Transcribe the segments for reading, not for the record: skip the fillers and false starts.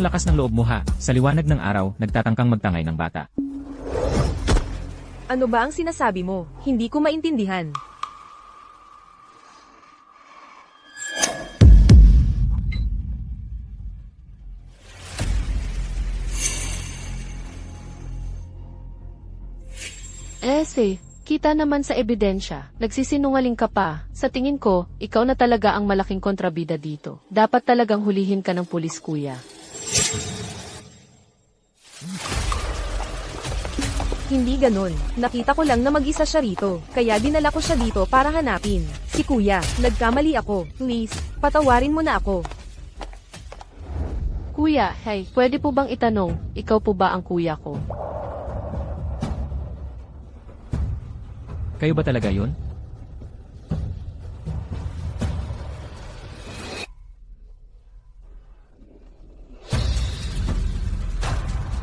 lakas ng loob mo ha, sa liwanag ng araw, nagtatangkang magtangay ng bata. Ano ba ang sinasabi mo? Hindi ko maintindihan. Kita naman sa ebidensya, nagsisinungaling ka pa. Sa tingin ko, ikaw na talaga ang malaking kontrabida dito. Dapat talagang hulihin ka ng pulis, kuya. Hindi ganon. Nakita ko lang na mag-isa siya rito. Kaya dinala ko siya dito para hanapin. Si kuya, nagkamali ako. Please, patawarin mo na ako. Kuya, hey, pwede po bang itanong, ikaw po ba ang kuya ko? Kayo ba talaga yun?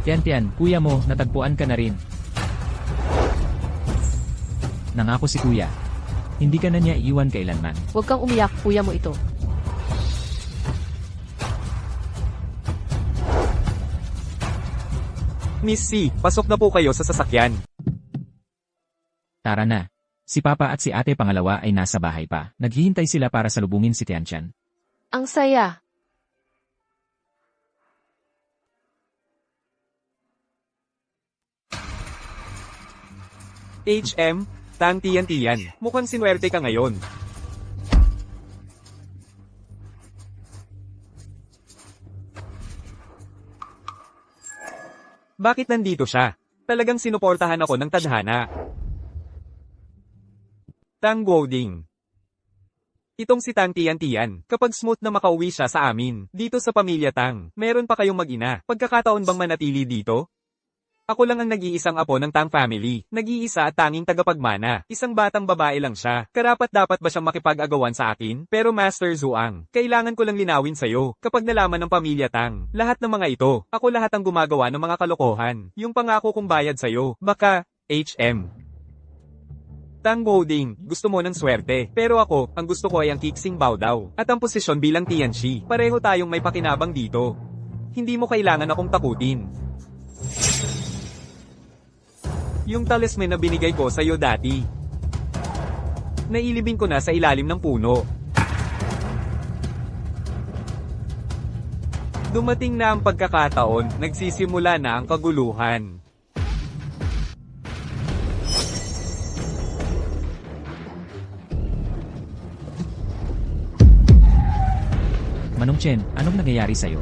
Tiyan, kuya mo, natagpuan ka na rin. Nangako si kuya. Hindi ka na niya iiwan kailanman. Huwag kang umiyak, kuya mo ito. Miss C, pasok na po kayo sa sasakyan. Tara na. Si Papa at si Ate pangalawa ay nasa bahay pa. Naghihintay sila para salubungin si Tianchan. Ang saya. HM, Tang Tiyan. Mukhang sinuwerte ka ngayon. Bakit nandito siya? Talagang sinuportahan ako ng tadhana. Tang Guoding. Itong si Tang Tiyan, kapag smooth na makauwi siya sa amin, dito sa pamilya Tang, meron pa kayong mag-ina. Pagkakataon bang manatili dito? Ako lang ang nag-iisang apo ng Tang family, nag-iisa at tanging tagapagmana. Isang batang babae lang siya. Karapat-dapat ba siyang makipag-agawan sa akin? Pero Master Zuang, kailangan ko lang linawin sa'yo. Kapag nalaman ng pamilya Tang, lahat ng mga ito, ako lahat ang gumagawa ng mga kalokohan. Yung pangako kong bayad sa'yo, baka, HM. Tang Guoding, gusto mo ng swerte. Pero ako, ang gusto ko ay ang Kixing Bao daw. At ang posisyon bilang Tianxi. Pareho tayong may pakinabang dito. Hindi mo kailangan akong takutin. Yung talisman na binigay ko sa iyo dati. Nailibing ko na sa ilalim ng puno. Dumating na ang pagkakataon, nagsisimula na ang kaguluhan. Manong Chen, anong nangyayari sa'yo?